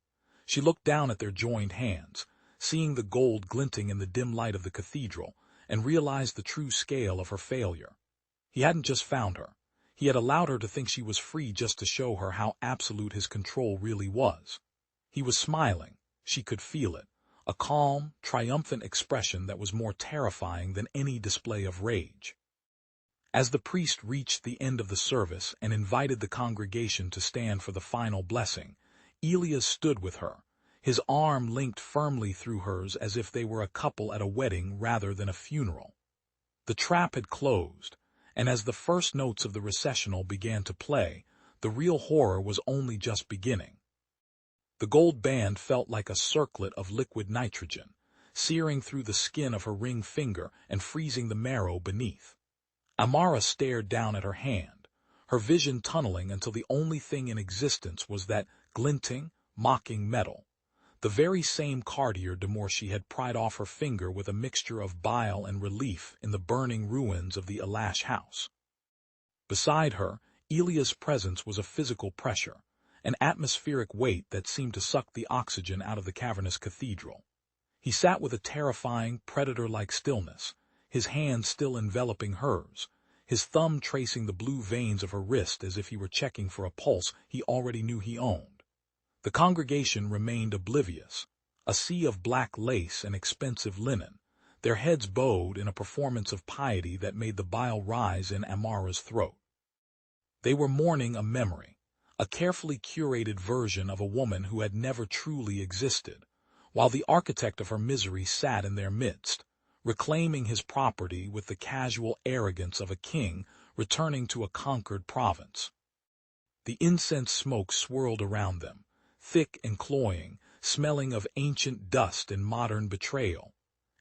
She looked down at their joined hands, seeing the gold glinting in the dim light of the cathedral, and realized the true scale of her failure. He hadn't just found her. He had allowed her to think she was free just to show her how absolute his control really was. He was smiling. She could feel it, a calm, triumphant expression that was more terrifying than any display of rage. As the priest reached the end of the service and invited the congregation to stand for the final blessing, Elias stood with her, his arm linked firmly through hers as if they were a couple at a wedding rather than a funeral. The trap had closed, and as the first notes of the recessional began to play, the real horror was only just beginning. The gold band felt like a circlet of liquid nitrogen, searing through the skin of her ring finger and freezing the marrow beneath. Amara stared down at her hand, her vision tunneling until the only thing in existence was that glinting, mocking metal, the very same cartier d'amore she had pried off her finger with a mixture of bile and relief in the burning ruins of the Ilashe house. Beside her, Elia's presence was a physical pressure, an atmospheric weight that seemed to suck the oxygen out of the cavernous cathedral. He sat with a terrifying, predator-like stillness, his hand still enveloping hers, his thumb tracing the blue veins of her wrist as if he were checking for a pulse he already knew he owned. The congregation remained oblivious, a sea of black lace and expensive linen, their heads bowed in a performance of piety that made the bile rise in Amara's throat. They were mourning a memory, a carefully curated version of a woman who had never truly existed, while the architect of her misery sat in their midst, reclaiming his property with the casual arrogance of a king returning to a conquered province. The incense smoke swirled around them, thick and cloying, smelling of ancient dust and modern betrayal.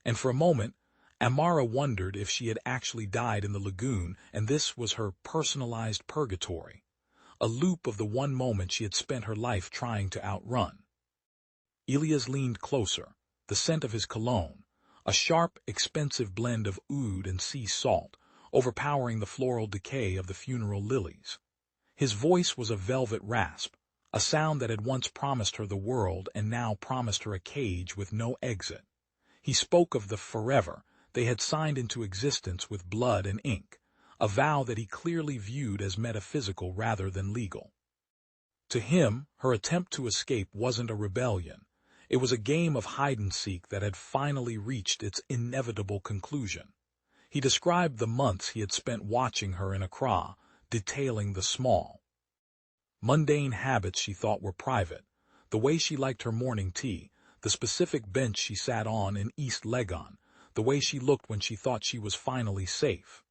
And for a moment, Amara wondered if she had actually died in the lagoon and this was her personalized purgatory, a loop of the one moment she had spent her life trying to outrun. Elias leaned closer, the scent of his cologne, a sharp, expensive blend of oud and sea salt, overpowering the floral decay of the funeral lilies. His voice was a velvet rasp, a sound that had once promised her the world and now promised her a cage with no exit. He spoke of the forever they had signed into existence with blood and ink, a vow that he clearly viewed as metaphysical rather than legal. To him, her attempt to escape wasn't a rebellion. It was a game of hide-and-seek that had finally reached its inevitable conclusion. He described the months he had spent watching her in Accra, detailing the small, mundane habits she thought were private, the way she liked her morning tea, the specific bench she sat on in East Legon, the way she looked when she thought she was finally safe.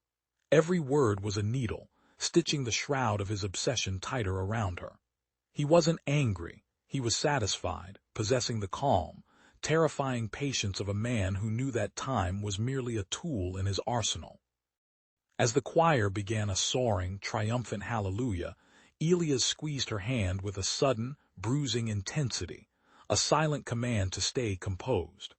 Every word was a needle, stitching the shroud of his obsession tighter around her. He wasn't angry, he was satisfied, possessing the calm, terrifying patience of a man who knew that time was merely a tool in his arsenal. As the choir began a soaring, triumphant hallelujah, Elias squeezed her hand with a sudden, bruising intensity, a silent command to stay composed.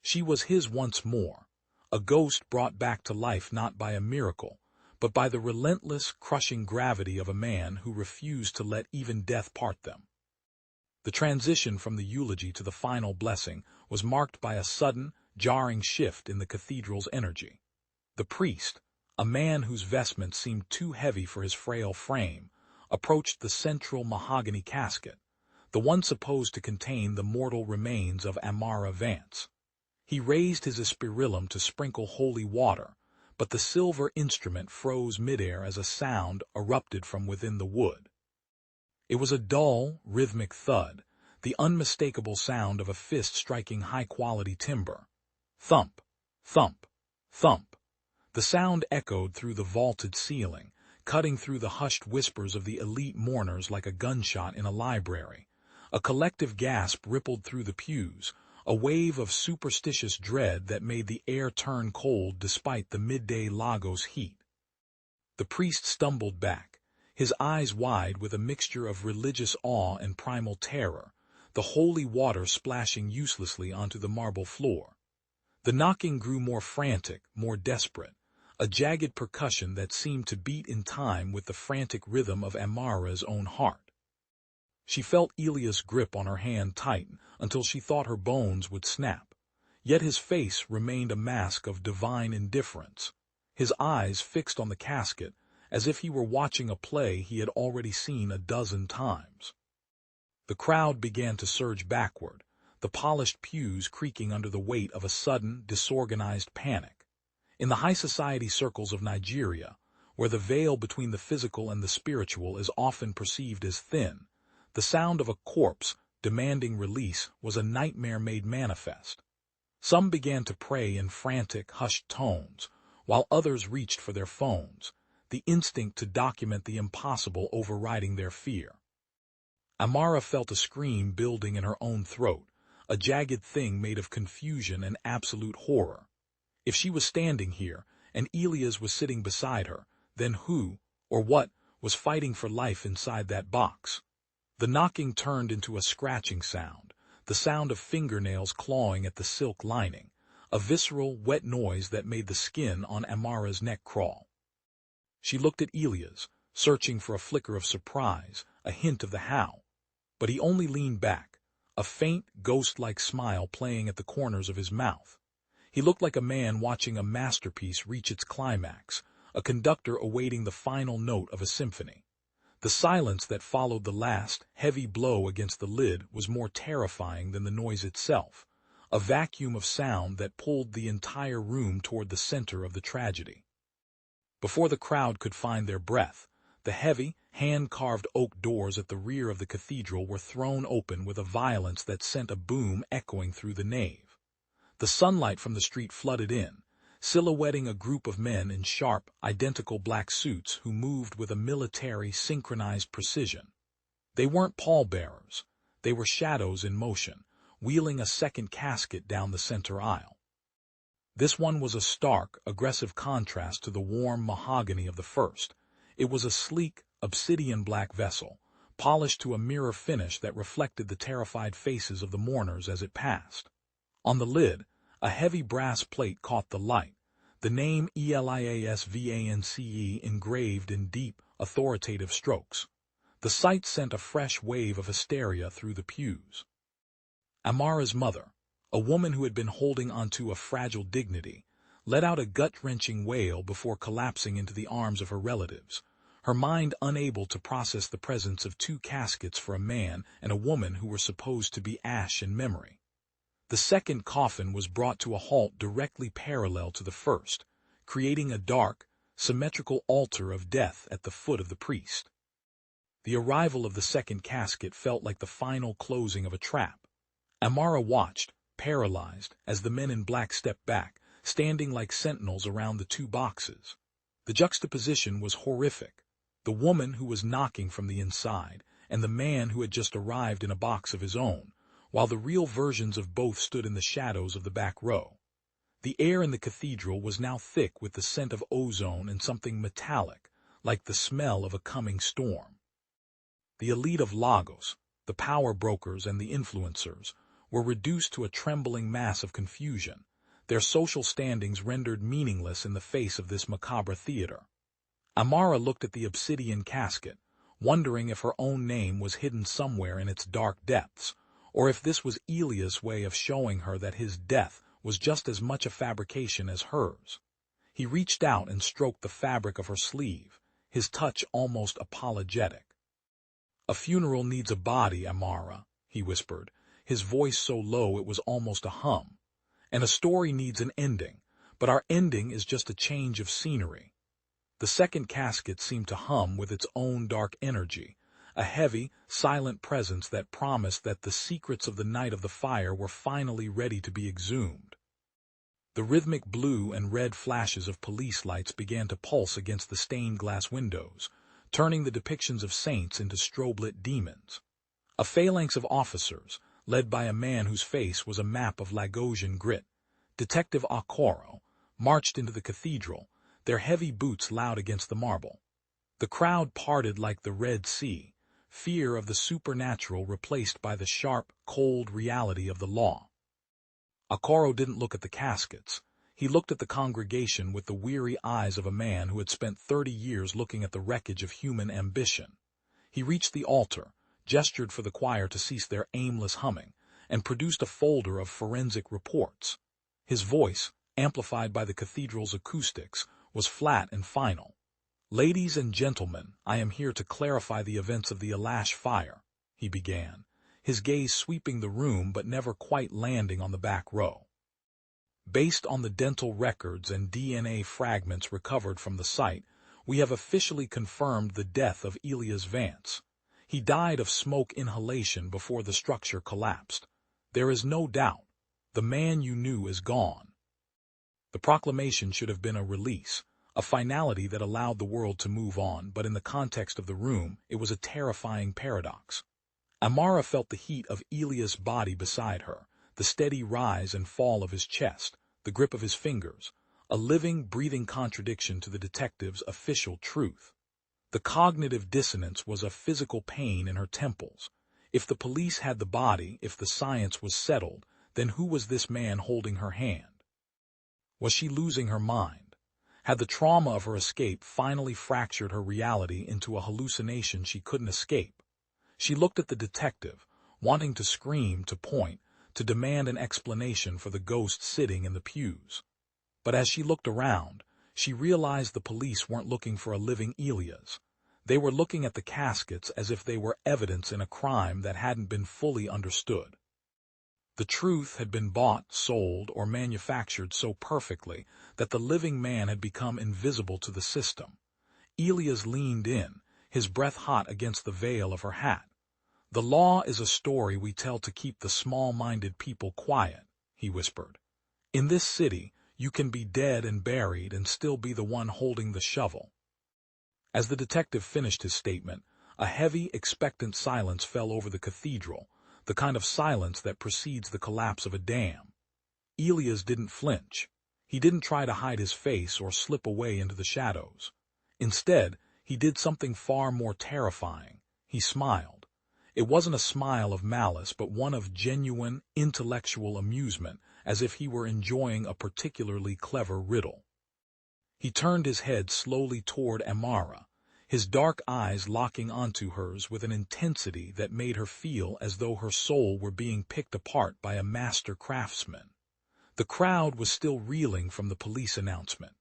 She was his once more, a ghost brought back to life not by a miracle, but by the relentless, crushing gravity of a man who refused to let even death part them. The transition from the eulogy to the final blessing was marked by a sudden, jarring shift in the cathedral's energy. The priest, a man whose vestments seemed too heavy for his frail frame, approached the central mahogany casket, the one supposed to contain the mortal remains of Amara Vance. He raised his espirilum to sprinkle holy water, but the silver instrument froze midair as a sound erupted from within the wood. It was a dull, rhythmic thud, the unmistakable sound of a fist striking high-quality timber. Thump, thump, thump. The sound echoed through the vaulted ceiling, cutting through the hushed whispers of the elite mourners like a gunshot in a library. A collective gasp rippled through the pews, a wave of superstitious dread that made the air turn cold despite the midday Lagos heat. The priest stumbled back, his eyes wide with a mixture of religious awe and primal terror, the holy water splashing uselessly onto the marble floor. The knocking grew more frantic, more desperate, a jagged percussion that seemed to beat in time with the frantic rhythm of Amara's own heart. She felt Elias' grip on her hand tighten until she thought her bones would snap. Yet his face remained a mask of divine indifference, his eyes fixed on the casket, as if he were watching a play he had already seen a dozen times. The crowd began to surge backward, the polished pews creaking under the weight of a sudden, disorganized panic. In the high society circles of Nigeria, where the veil between the physical and the spiritual is often perceived as thin, the sound of a corpse demanding release was a nightmare made manifest. Some began to pray in frantic, hushed tones, while others reached for their phones, the instinct to document the impossible overriding their fear. Amara felt a scream building in her own throat, a jagged thing made of confusion and absolute horror. If she was standing here, and Elias was sitting beside her, then who, or what, was fighting for life inside that box? The knocking turned into a scratching sound, the sound of fingernails clawing at the silk lining, a visceral, wet noise that made the skin on Amara's neck crawl. She looked at Elias, searching for a flicker of surprise, a hint of the how. But he only leaned back, a faint, ghost-like smile playing at the corners of his mouth. He looked like a man watching a masterpiece reach its climax, a conductor awaiting the final note of a symphony. The silence that followed the last, heavy blow against the lid was more terrifying than the noise itself, a vacuum of sound that pulled the entire room toward the center of the tragedy. Before the crowd could find their breath, the heavy, hand-carved oak doors at the rear of the cathedral were thrown open with a violence that sent a boom echoing through the nave. The sunlight from the street flooded in, silhouetting a group of men in sharp, identical black suits who moved with a military, synchronized precision. They weren't pallbearers. They were shadows in motion, wheeling a second casket down the center aisle. This one was a stark, aggressive contrast to the warm mahogany of the first. It was a sleek, obsidian-black vessel, polished to a mirror finish that reflected the terrified faces of the mourners as it passed. On the lid, a heavy brass plate caught the light, the name Elashe engraved in deep, authoritative strokes. The sight sent a fresh wave of hysteria through the pews. Amara's mother, a woman who had been holding onto a fragile dignity, let out a gut-wrenching wail before collapsing into the arms of her relatives, her mind unable to process the presence of two caskets for a man and a woman who were supposed to be ash in memory. The second coffin was brought to a halt directly parallel to the first, creating a dark, symmetrical altar of death at the foot of the priest. The arrival of the second casket felt like the final closing of a trap. Amara watched, paralyzed, as the men in black stepped back, standing like sentinels around the two boxes. The juxtaposition was horrific. The woman who was knocking from the inside, and the man who had just arrived in a box of his own, while the real versions of both stood in the shadows of the back row. The air in the cathedral was now thick with the scent of ozone and something metallic, like the smell of a coming storm. The elite of Lagos, the power brokers and the influencers, were reduced to a trembling mass of confusion, their social standings rendered meaningless in the face of this macabre theater. Amara looked at the obsidian casket, wondering if her own name was hidden somewhere in its dark depths, or if this was Elias' way of showing her that his death was just as much a fabrication as hers. He reached out and stroked the fabric of her sleeve, his touch almost apologetic. "A funeral needs a body, Amara," he whispered, his voice so low it was almost a hum. "And a story needs an ending, but our ending is just a change of scenery." The second casket seemed to hum with its own dark energy, a heavy, silent presence that promised that the secrets of the night of the fire were finally ready to be exhumed. The rhythmic blue and red flashes of police lights began to pulse against the stained glass windows, turning the depictions of saints into strobe-lit demons. A phalanx of officers, led by a man whose face was a map of Lagosian grit, Detective Akoro, marched into the cathedral, their heavy boots loud against the marble. The crowd parted like the Red Sea, fear of the supernatural replaced by the sharp, cold reality of the law. Akoro didn't look at the caskets. He looked at the congregation with the weary eyes of a man who had spent 30 years looking at the wreckage of human ambition. He reached the altar, gestured for the choir to cease their aimless humming, and produced a folder of forensic reports. His voice, amplified by the cathedral's acoustics, was flat and final. "Ladies and gentlemen, I am here to clarify the events of the Ilashe fire," he began, his gaze sweeping the room but never quite landing on the back row. "Based on the dental records and DNA fragments recovered from the site, we have officially confirmed the death of Elias Vance. He died of smoke inhalation before the structure collapsed. There is no doubt. The man you knew is gone." The proclamation should have been a release, a finality that allowed the world to move on, but in the context of the room, it was a terrifying paradox. Amara felt the heat of Elias' body beside her, the steady rise and fall of his chest, the grip of his fingers, a living, breathing contradiction to the detective's official truth. The cognitive dissonance was a physical pain in her temples. If the police had the body, if the science was settled, then who was this man holding her hand? Was she losing her mind? Had the trauma of her escape finally fractured her reality into a hallucination she couldn't escape? She looked at the detective, wanting to scream, to point, to demand an explanation for the ghost sitting in the pews. But as she looked around, she realized the police weren't looking for a living Elias. They were looking at the caskets as if they were evidence in a crime that hadn't been fully understood. The truth had been bought, sold, or manufactured so perfectly that the living man had become invisible to the system. Elias leaned in, his breath hot against the veil of her hat. "The law is a story we tell to keep the small-minded people quiet," he whispered. "In this city, you can be dead and buried and still be the one holding the shovel." As the detective finished his statement, a heavy, expectant silence fell over the cathedral, the kind of silence that precedes the collapse of a dam. Elias didn't flinch. He didn't try to hide his face or slip away into the shadows. Instead, he did something far more terrifying. He smiled. It wasn't a smile of malice, but one of genuine, intellectual amusement, as if he were enjoying a particularly clever riddle. He turned his head slowly toward Amara, his dark eyes locking onto hers with an intensity that made her feel as though her soul were being picked apart by a master craftsman. The crowd was still reeling from the police announcement,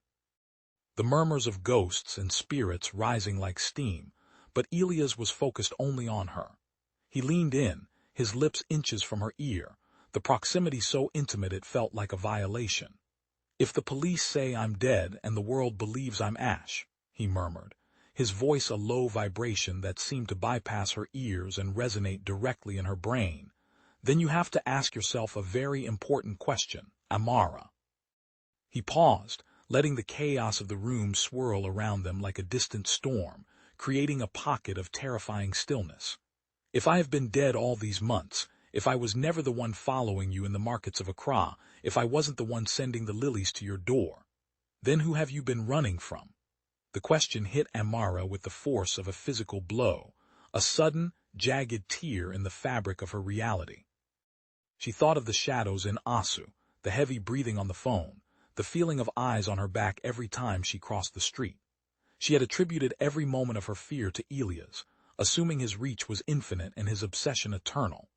the murmurs of ghosts and spirits rising like steam, but Elias was focused only on her. He leaned in, his lips inches from her ear, the proximity so intimate it felt like a violation. "If the police say I'm dead and the world believes I'm Ash," he murmured, his voice a low vibration that seemed to bypass her ears and resonate directly in her brain, "then you have to ask yourself a very important question, Amara." He paused, letting the chaos of the room swirl around them like a distant storm, creating a pocket of terrifying stillness. "If I have been dead all these months, if I was never the one following you in the markets of Accra, if I wasn't the one sending the lilies to your door, then who have you been running from?" The question hit Amara with the force of a physical blow, a sudden, jagged tear in the fabric of her reality. She thought of the shadows in Asu, the heavy breathing on the phone, the feeling of eyes on her back every time she crossed the street. She had attributed every moment of her fear to Elias, assuming his reach was infinite and his obsession eternal.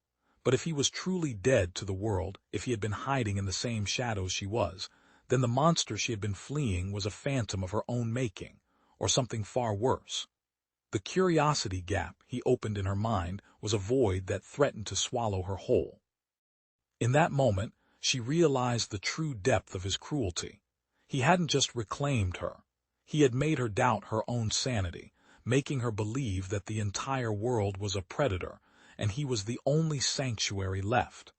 But if he was truly dead to the world, if he had been hiding in the same shadows she was, then the monster she had been fleeing was a phantom of her own making, or something far worse. The curiosity gap he opened in her mind was a void that threatened to swallow her whole. In that moment, she realized the true depth of his cruelty. He hadn't just reclaimed her. He had made her doubt her own sanity, making her believe that the entire world was a predator, and he was the only sanctuary left.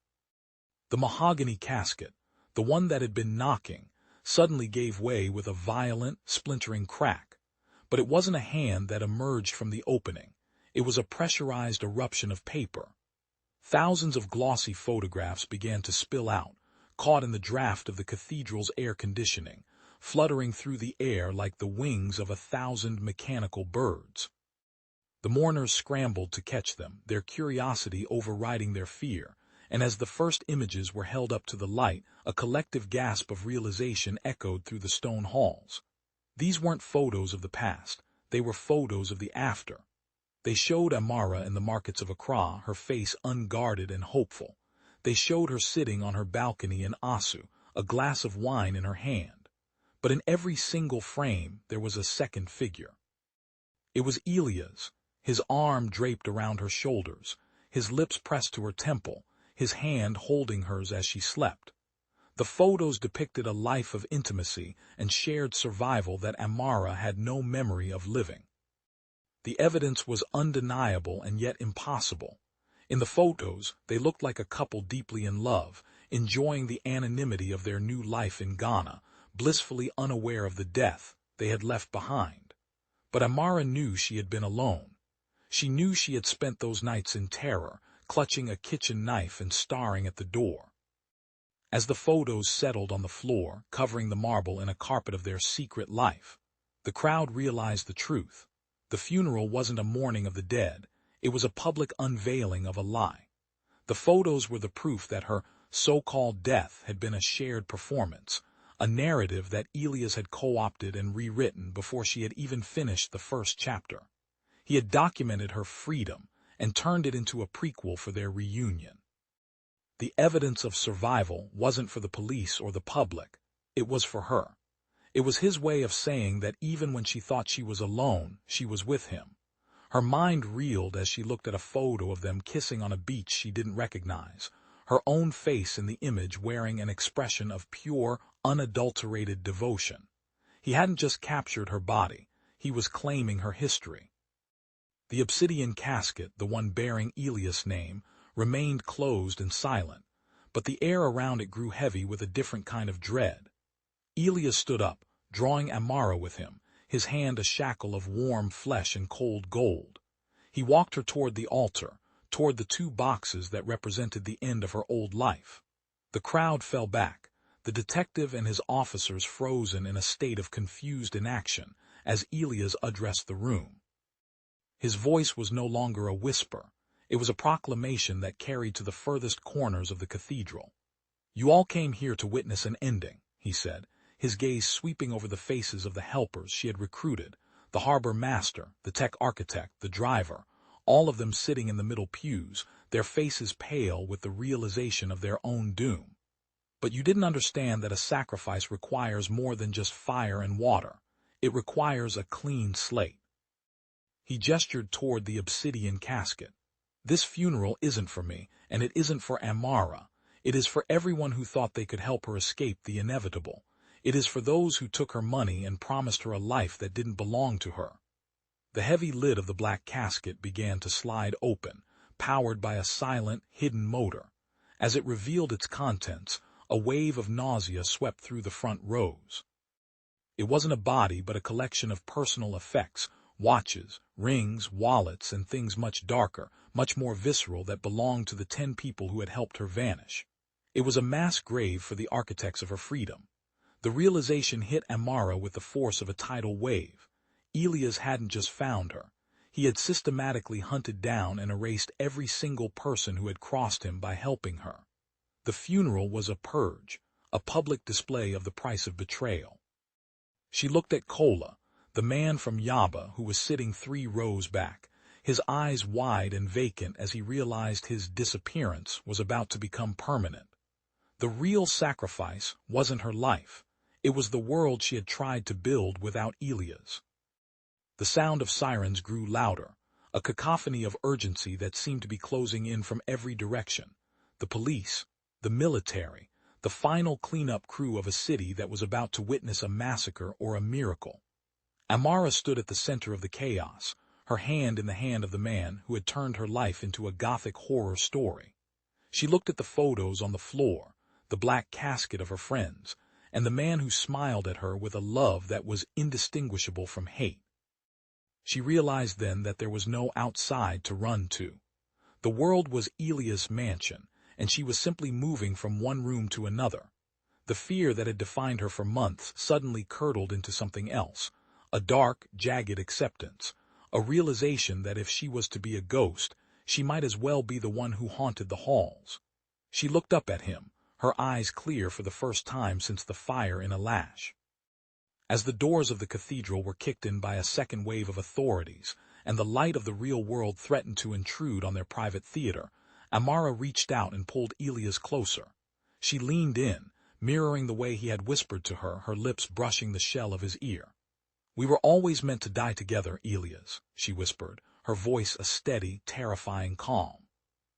The mahogany casket, the one that had been knocking, suddenly gave way with a violent, splintering crack. But it wasn't a hand that emerged from the opening. It was a pressurized eruption of paper. Thousands of glossy photographs began to spill out, caught in the draft of the cathedral's air conditioning, fluttering through the air like the wings of 1,000 mechanical birds. The mourners scrambled to catch them, their curiosity overriding their fear, and as the first images were held up to the light, a collective gasp of realization echoed through the stone halls. These weren't photos of the past, they were photos of the after. They showed Amara in the markets of Accra, her face unguarded and hopeful. They showed her sitting on her balcony in Asu, a glass of wine in her hand. But in every single frame there was a second figure. It was Elias, his arm draped around her shoulders, his lips pressed to her temple, his hand holding hers as she slept. The photos depicted a life of intimacy and shared survival that Amara had no memory of living. The evidence was undeniable and yet impossible. In the photos, they looked like a couple deeply in love, enjoying the anonymity of their new life in Ghana, blissfully unaware of the death they had left behind. But Amara knew she had been alone. She knew she had spent those nights in terror, clutching a kitchen knife and staring at the door. As the photos settled on the floor, covering the marble in a carpet of their secret life, the crowd realized the truth. The funeral wasn't a mourning of the dead, it was a public unveiling of a lie. The photos were the proof that her so-called death had been a shared performance, a narrative that Elias had co-opted and rewritten before she had even finished the first chapter. He had documented her freedom and turned it into a prequel for their reunion. The evidence of survival wasn't for the police or the public, it was for her. It was his way of saying that even when she thought she was alone, she was with him. Her mind reeled as she looked at a photo of them kissing on a beach she didn't recognize, her own face in the image wearing an expression of pure, unadulterated devotion. He hadn't just captured her body, he was claiming her history. The obsidian casket, the one bearing Elias' name, remained closed and silent, but the air around it grew heavy with a different kind of dread. Elias stood up, drawing Amara with him, his hand a shackle of warm flesh and cold gold. He walked her toward the altar, toward the two boxes that represented the end of her old life. The crowd fell back, the detective and his officers frozen in a state of confused inaction as Elias addressed the room. His voice was no longer a whisper. It was a proclamation that carried to the furthest corners of the cathedral. "You all came here to witness an ending," he said, his gaze sweeping over the faces of the helpers she had recruited, the harbor master, the tech architect, the driver, all of them sitting in the middle pews, their faces pale with the realization of their own doom. "But you didn't understand that a sacrifice requires more than just fire and water. It requires a clean slate." He gestured toward the obsidian casket. "This funeral isn't for me, and it isn't for Amara. It is for everyone who thought they could help her escape the inevitable. It is for those who took her money and promised her a life that didn't belong to her." The heavy lid of the black casket began to slide open, powered by a silent, hidden motor. As it revealed its contents, a wave of nausea swept through the front rows. It wasn't a body but a collection of personal effects, watches, rings, wallets, and things much darker, much more visceral that belonged to the 10 people who had helped her vanish. It was a mass grave for the architects of her freedom. The realization hit Amara with the force of a tidal wave. Elias hadn't just found her. He had systematically hunted down and erased every single person who had crossed him by helping her. The funeral was a purge, a public display of the price of betrayal. She looked at Kola, the man from Yaba who was sitting 3 rows back, his eyes wide and vacant as he realized his disappearance was about to become permanent. The real sacrifice wasn't her life. It was the world she had tried to build without Elias. The sound of sirens grew louder, a cacophony of urgency that seemed to be closing in from every direction. The police, the military, the final cleanup crew of a city that was about to witness a massacre or a miracle. Amara stood at the center of the chaos, her hand in the hand of the man who had turned her life into a gothic horror story. She looked at the photos on the floor, the black casket of her friends, and the man who smiled at her with a love that was indistinguishable from hate. She realized then that there was no outside to run to. The world was Elias' mansion, and she was simply moving from one room to another. The fear that had defined her for months suddenly curdled into something else, a dark, jagged acceptance, a realization that if she was to be a ghost, she might as well be the one who haunted the halls. She looked up at him, her eyes clear for the first time since the fire in Ilashe. As the doors of the cathedral were kicked in by a second wave of authorities, and the light of the real world threatened to intrude on their private theater, Amara reached out and pulled Elias closer. She leaned in, mirroring the way he had whispered to her, her lips brushing the shell of his ear. "We were always meant to die together, Elias," she whispered, her voice a steady, terrifying calm.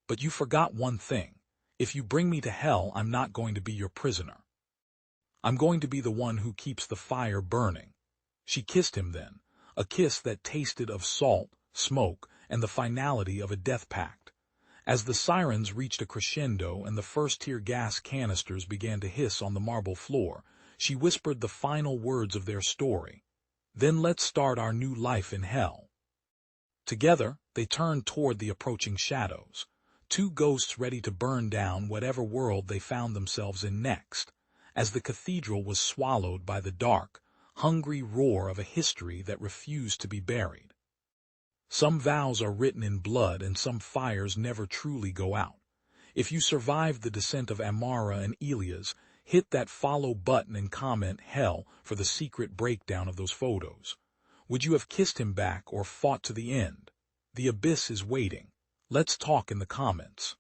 "But you forgot one thing. If you bring me to hell, I'm not going to be your prisoner. I'm going to be the one who keeps the fire burning." She kissed him then, a kiss that tasted of salt, smoke, and the finality of a death pact. As the sirens reached a crescendo and the first tear gas canisters began to hiss on the marble floor, she whispered the final words of their story. "Then let's start our new life in hell." Together, they turned toward the approaching shadows, two ghosts ready to burn down whatever world they found themselves in next, as the cathedral was swallowed by the dark, hungry roar of a history that refused to be buried. Some vows are written in blood and some fires never truly go out. If you survived the descent of Amara and Elias, hit that follow button and comment hell for the secret breakdown of those photos. Would you have kissed him back or fought to the end? The abyss is waiting. Let's talk in the comments.